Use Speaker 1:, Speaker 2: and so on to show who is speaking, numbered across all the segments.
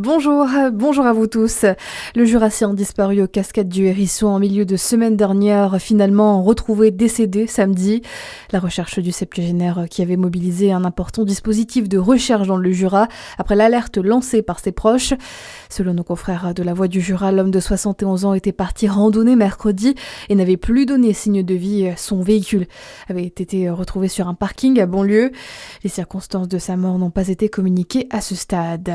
Speaker 1: Bonjour à vous tous. Le Jurassien disparu aux cascades du Hérisson en milieu de semaine dernière, finalement retrouvé décédé samedi. La recherche du septuagénaire qui avait mobilisé un important dispositif de recherche dans le Jura après l'alerte lancée par ses proches. Selon nos confrères de La Voix du Jura, l'homme de 71 ans était parti randonner mercredi et n'avait plus donné signe de vie. Son véhicule avait été retrouvé sur un parking à Bonlieu. Les circonstances de sa mort n'ont pas été communiquées à ce stade.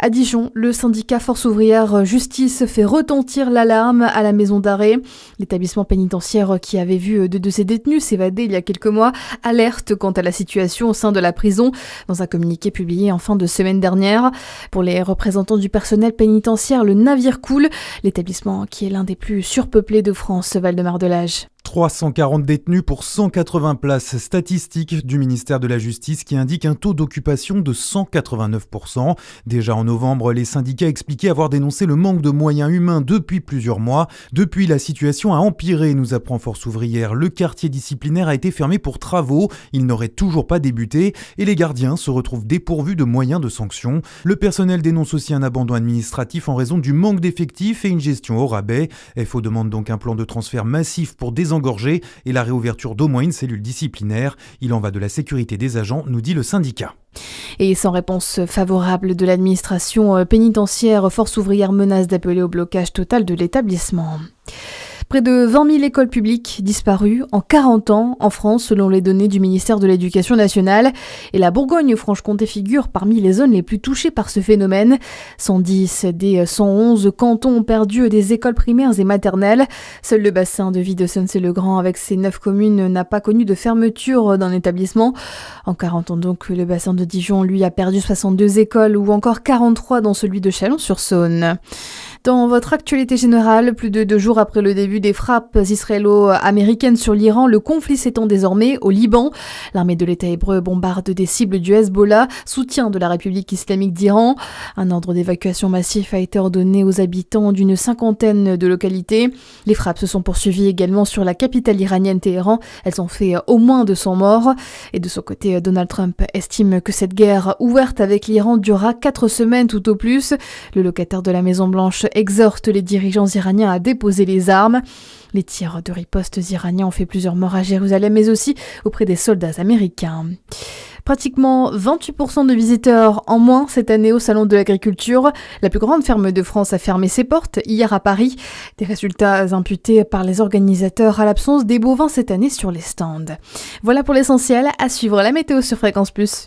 Speaker 1: À Dijon, le syndicat Force Ouvrière Justice fait retentir l'alarme à la maison d'arrêt. L'établissement pénitentiaire qui avait vu deux de ses détenus s'évader il y a quelques mois alerte quant à la situation au sein de la prison dans un communiqué publié en fin de semaine dernière. Pour les représentants du personnel pénitentiaire, le navire coule. L'établissement qui est l'un des plus surpeuplés de France, Val-de-Marne-de-Lage.
Speaker 2: 340 détenus pour 180 places, statistiques du ministère de la Justice qui indique un taux d'occupation de 189%. Déjà en novembre, les syndicats expliquaient avoir dénoncé le manque de moyens humains depuis plusieurs mois. Depuis, la situation a empiré, nous apprend Force Ouvrière. Le quartier disciplinaire a été fermé pour travaux, il n'aurait toujours pas débuté et les gardiens se retrouvent dépourvus de moyens de sanction. Le personnel dénonce aussi un abandon administratif en raison du manque d'effectifs et une gestion au rabais. FO demande donc un plan de transfert massif pour désengorger et la réouverture d'au moins une cellule disciplinaire. Il en va de la sécurité des agents, nous dit le syndicat.
Speaker 1: Et sans réponse favorable de l'administration pénitentiaire, Force Ouvrière menace d'appeler au blocage total de l'établissement. Près de 20 000 écoles publiques disparues en 40 ans en France selon les données du ministère de l'Éducation nationale. Et la Bourgogne-Franche-Comté figure parmi les zones les plus touchées par ce phénomène. 110 des 111 cantons ont perdu des écoles primaires et maternelles. Seul le bassin de vie de Sennecey-le-Grand avec ses 9 communes n'a pas connu de fermeture d'un établissement. En 40 ans donc, le bassin de Dijon lui a perdu 62 écoles ou encore 43 dans celui de Chalon-sur-Saône. Dans votre actualité générale, plus de 2 jours après le début des frappes israélo-américaines sur l'Iran, le conflit s'étend désormais au Liban. L'armée de l'État hébreu bombarde des cibles du Hezbollah, soutien de la République islamique d'Iran. Un ordre d'évacuation massif a été ordonné aux habitants d'une 50aine de localités. Les frappes se sont poursuivies également sur la capitale iranienne Téhéran. Elles ont fait au moins 200 morts. Et de son côté, Donald Trump estime que cette guerre ouverte avec l'Iran durera 4 semaines tout au plus. Le locataire de la Maison-Blanche exhorte les dirigeants iraniens à déposer les armes. Les tirs de ripostes iraniens ont fait plusieurs morts à Jérusalem, mais aussi auprès des soldats américains. Pratiquement 28% de visiteurs en moins cette année au Salon de l'Agriculture. La plus grande ferme de France a fermé ses portes hier à Paris. Des résultats imputés par les organisateurs à l'absence des bovins cette année sur les stands. Voilà pour l'essentiel. À suivre la météo sur Fréquence Plus.